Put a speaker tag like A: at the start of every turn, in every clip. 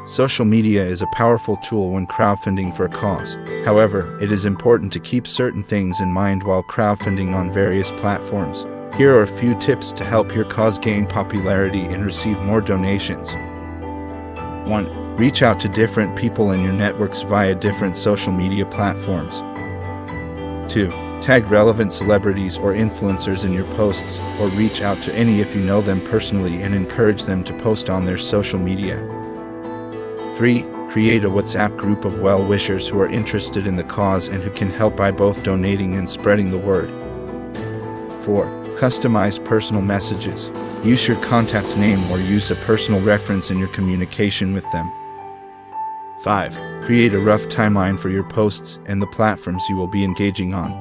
A: Social media is a powerful tool when crowdfunding for a cause. However, it is important to keep certain things in mind while crowdfunding on various platforms. Here are a few tips to help your cause gain popularity and receive more donations. 1. Reach out to different people in your networks via different social media platforms. 2. Tag relevant celebrities or influencers in your posts, or reach out to any if you know them personally and encourage them to post on their social media. 3. Create a WhatsApp group of well-wishers who are interested in the cause and who can help by both donating and spreading the word. 4. Customize personal messages. Use your contact's name or use a personal reference in your communication with them. 5. Create a rough timeline for your posts and the platforms you will be engaging on.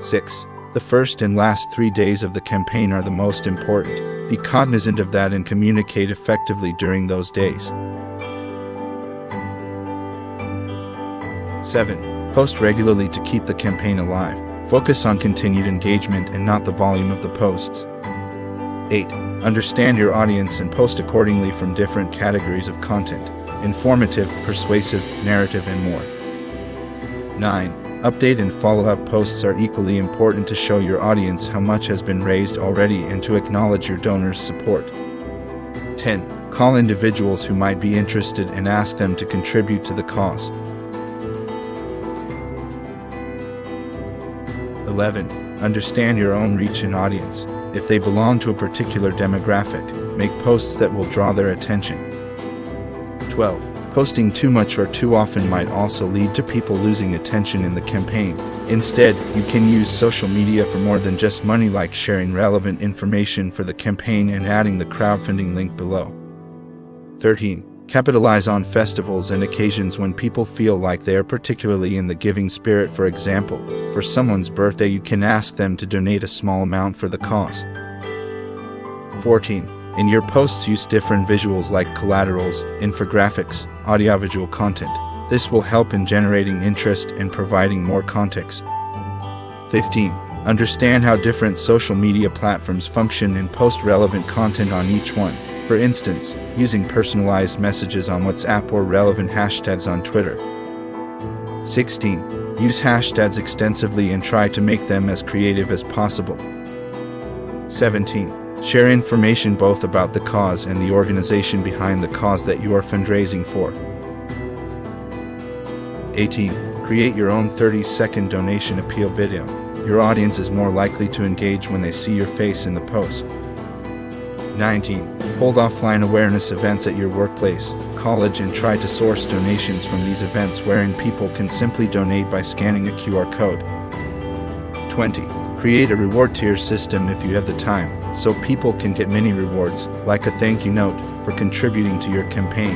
A: 6. The first and last 3 days of the campaign are the most important. Be cognizant of that and communicate effectively during those days. 7. Post regularly to keep the campaign alive. Focus on continued engagement and not the volume of the posts. 8. Understand your audience and post accordingly from different categories of content: informative, persuasive, narrative, and more. 9. Update and follow-up posts are equally important to show your audience how much has been raised already and to acknowledge your donors' support. 10. Call individuals who might be interested and ask them to contribute to the cause. 11. Understand your own reach and audience. If they belong to a particular demographic, make posts that will draw their attention. 12. Posting too much or too often might also lead to people losing attention in the campaign. Instead, you can use social media for more than just money, like sharing relevant information for the campaign and adding the crowdfunding link below. 13. Capitalize on festivals and occasions when people feel like they are particularly in the giving spirit. For example, for someone's birthday, you can ask them to donate a small amount for the cause. 14. In your posts, use different visuals like collaterals, infographics, audiovisual content. This will help in generating interest and providing more context. 15. Understand how different social media platforms function and post relevant content on each one. For instance, using personalized messages on WhatsApp or relevant hashtags on Twitter. 16. Use hashtags extensively and try to make them as creative as possible. 17. Share information both about the cause and the organization behind the cause that you are fundraising for. 18. Create your own 30-second donation appeal video. Your audience is more likely to engage when they see your face in the post. 19. Hold offline awareness events at your workplace, college, and try to source donations from these events wherein people can simply donate by scanning a QR code. 20. Create a reward tier system if you have the time, so people can get mini rewards, like a thank you note, for contributing to your campaign.